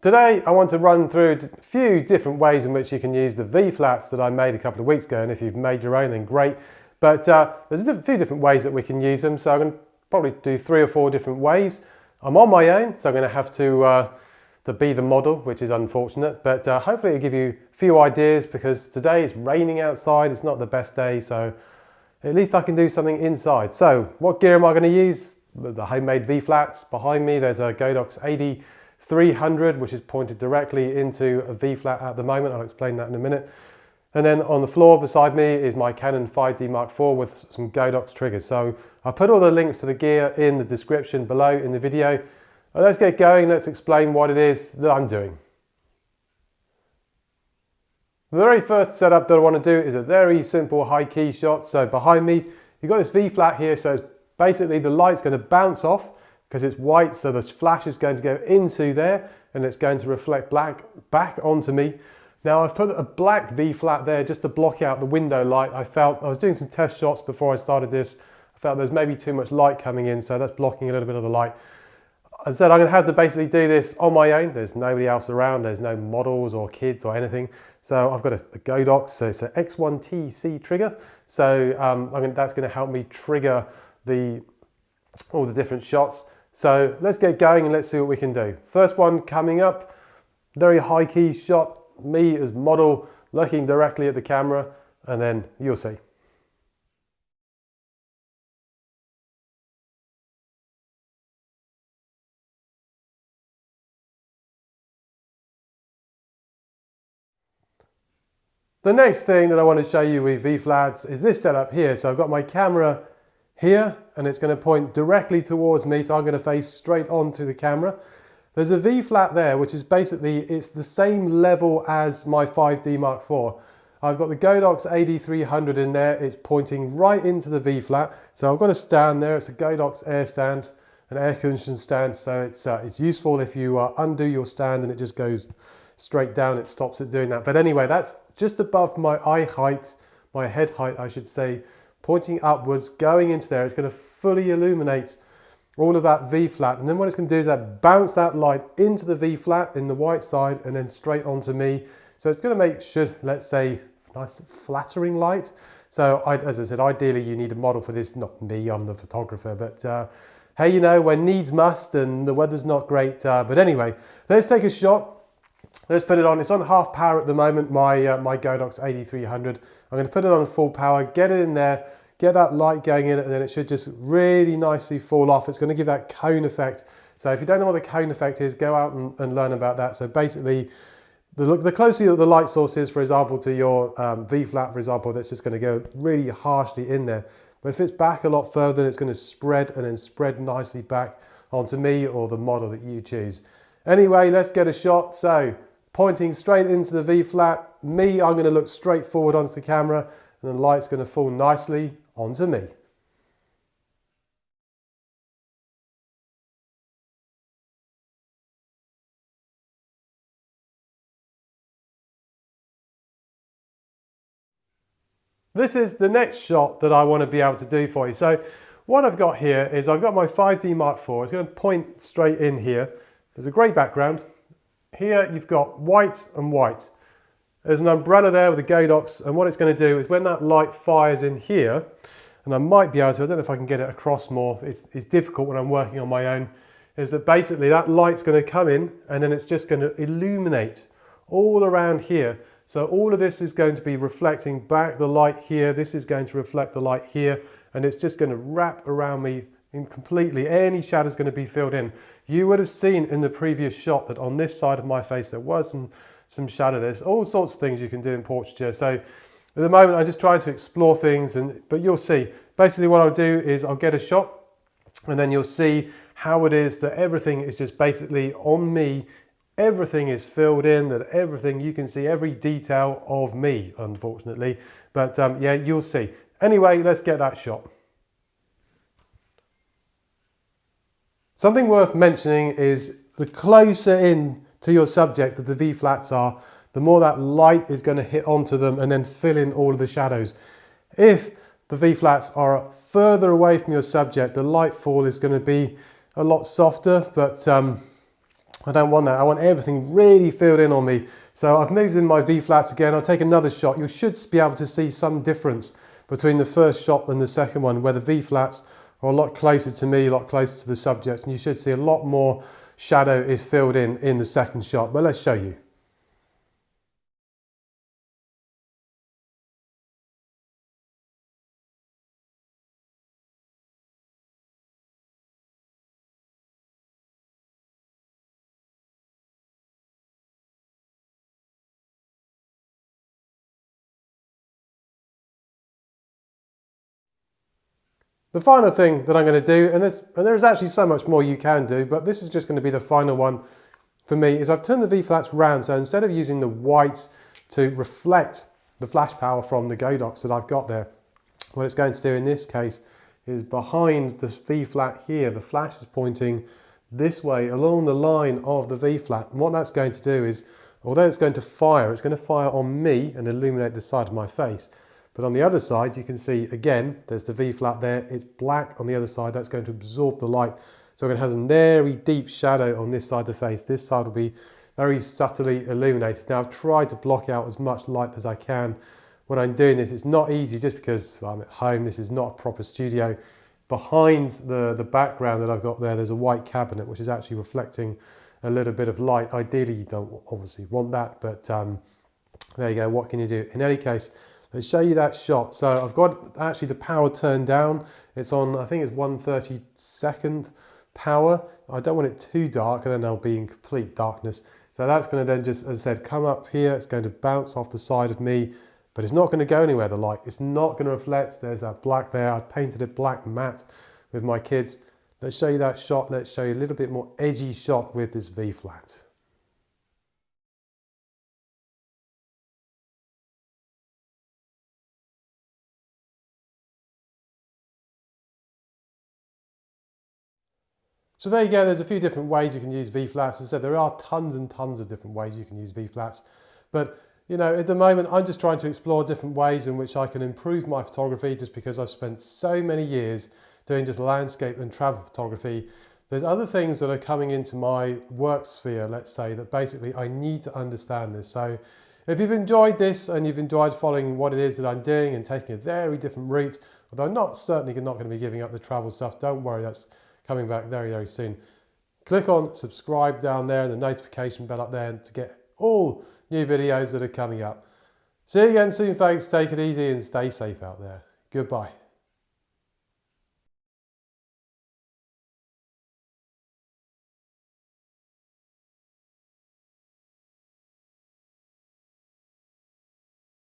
Today I want to run through a few different ways in which you can use the V-flats that I made a couple of weeks ago, and if you've made your own then great, but there's a few different ways that we can use them, so I'm going to probably do 3 or 4 different ways. I'm on my own, so I'm going to have to be the model, which is unfortunate, but hopefully it'll give you a few ideas, because today it's raining outside, it's not the best day, so at least I can do something inside. So what gear am I going to use? The homemade V-flats. Behind me there's a Godox AD300, which is pointed directly into a V-flat at the moment. I'll explain that in a minute. And then on the floor beside me is my Canon 5D Mark IV with some Godox triggers. So I'll put all the links to the gear in the description below in the video. And let's get going, let's explain what it is that I'm doing. The very first setup that I want to do is a very simple high key shot. So behind me, you've got this V-flat here, so it's basically the light's going to bounce off because it's white, so the flash is going to go into there and it's going to reflect back onto me. Now I've put a black V-flat there just to block out the window light. I was doing some test shots before I started this. I felt there's maybe too much light coming in, so that's blocking a little bit of the light. As I said, I'm going to have to basically do this on my own. There's nobody else around. There's no models or kids or anything. So I've got a Godox, so it's an X1TC trigger. So that's going to help me trigger all the different shots. So let's get going and let's see what we can do. First one coming up, very high key shot, me as model looking directly at the camera, and then you'll see. The next thing that I want to show you with V-flats is this setup here. So I've got my camera here and it's going to point directly towards me, so I'm going to face straight onto the camera. There's a V-flat there, which is basically, it's the same level as my 5D Mark IV. I've got the Godox AD300 in there, it's pointing right into the V-flat. So I've got a stand there, it's a Godox air stand, an air conditioning stand, so it's useful if you undo your stand and it just goes straight down, it stops it doing that. But anyway, that's just above my eye height, my head height I should say, pointing upwards, going into there. It's going to fully illuminate all of that V-flat, and then what it's going to do is bounce that light into the V-flat in the white side and then straight onto me. So it's going to make sure, let's say, nice flattering light. So as I said, ideally you need a model for this, not me, I'm the photographer, but hey, you know, when needs must and the weather's not great. But anyway, let's take a shot. Let's put it on. It's on half power at the moment, my Godox AD300. I'm going to put it on full power, get it in there, get that light going in, and then it should just really nicely fall off. It's going to give that cone effect. So if you don't know what the cone effect is, go out and learn about that. So basically, the closer the light source is, for example, to your V-flat, for example, that's just going to go really harshly in there. But if it's back a lot further, it's going to spread and then spread nicely back onto me or the model that you choose. Anyway, let's get a shot. So pointing straight into the V-flat, me, I'm going to look straight forward onto the camera, and the light's going to fall nicely onto me. This is the next shot that I want to be able to do for you. So what I've got here is I've got my 5D Mark IV. It's going to point straight in here. There's a grey background. Here you've got white and white. There's an umbrella there with a Godox, and what it's going to do is when that light fires in here, and I might be able to, I don't know if I can get it across more, it's difficult when I'm working on my own, is that basically that light's going to come in and then it's just going to illuminate all around here. So all of this is going to be reflecting back the light here, this is going to reflect the light here, and it's just going to wrap around me completely. Any shadow is going to be filled in. You would have seen in the previous shot that on this side of my face there was some shadow. There's all sorts of things you can do in portraiture. So at the moment I'm just trying to explore things, but you'll see. Basically what I'll do is I'll get a shot and then you'll see how it is that everything is just basically on me. Everything is filled in, that everything, you can see every detail of me, unfortunately. But yeah, you'll see. Anyway, let's get that shot. Something worth mentioning is the closer in to your subject that the V-flats are, the more that light is going to hit onto them and then fill in all of the shadows. If the V-flats are further away from your subject, the light fall is going to be a lot softer, but I don't want that. I want everything really filled in on me. So I've moved in my V-flats again. I'll take another shot. You should be able to see some difference between the first shot and the second one, where the V-flats are a lot closer to me, a lot closer to the subject, and you should see a lot more shadow is filled in the second shot. But let's show you. The final thing that I'm going to do, and there's actually so much more you can do, but this is just going to be the final one for me, is I've turned the V-flats round. So instead of using the white to reflect the flash power from the Godox that I've got there, what it's going to do in this case is behind the V-flat here, the flash is pointing this way along the line of the V-flat. And what that's going to do is, although it's going to fire on me and illuminate the side of my face. But on the other side, you can see, again, there's the V-flat there. It's black on the other side. That's going to absorb the light. So we're going to have a very deep shadow on this side of the face. This side will be very subtly illuminated. Now, I've tried to block out as much light as I can when I'm doing this. It's not easy just because I'm at home. This is not a proper studio. Behind the background that I've got there, there's a white cabinet, which is actually reflecting a little bit of light. Ideally, you don't obviously want that, but there you go. What can you do? In any case, let's show you that shot. So I've got actually the power turned down. It's on, I think it's 1/32 power. I don't want it too dark and then I'll be in complete darkness. So that's going to then just, as I said, come up here. It's going to bounce off the side of me, but it's not going to go anywhere, the light. It's not going to reflect. There's that black there. I painted it black matte with my kids. Let's show you that shot. Let's show you a little bit more edgy shot with this V-flat. So there you go, there's a few different ways you can use V-flats. As I said, there are tons and tons of different ways you can use V-flats. But, you know, at the moment, I'm just trying to explore different ways in which I can improve my photography, just because I've spent so many years doing just landscape and travel photography. There's other things that are coming into my work sphere, let's say, that basically I need to understand this. So if you've enjoyed this and you've enjoyed following what it is that I'm doing and taking a very different route, although I'm certainly not going to be giving up the travel stuff, don't worry, that's coming back very, very soon. Click on subscribe down there and the notification bell up there to get all new videos that are coming up. See you again soon, folks. Take it easy and stay safe out there. Goodbye.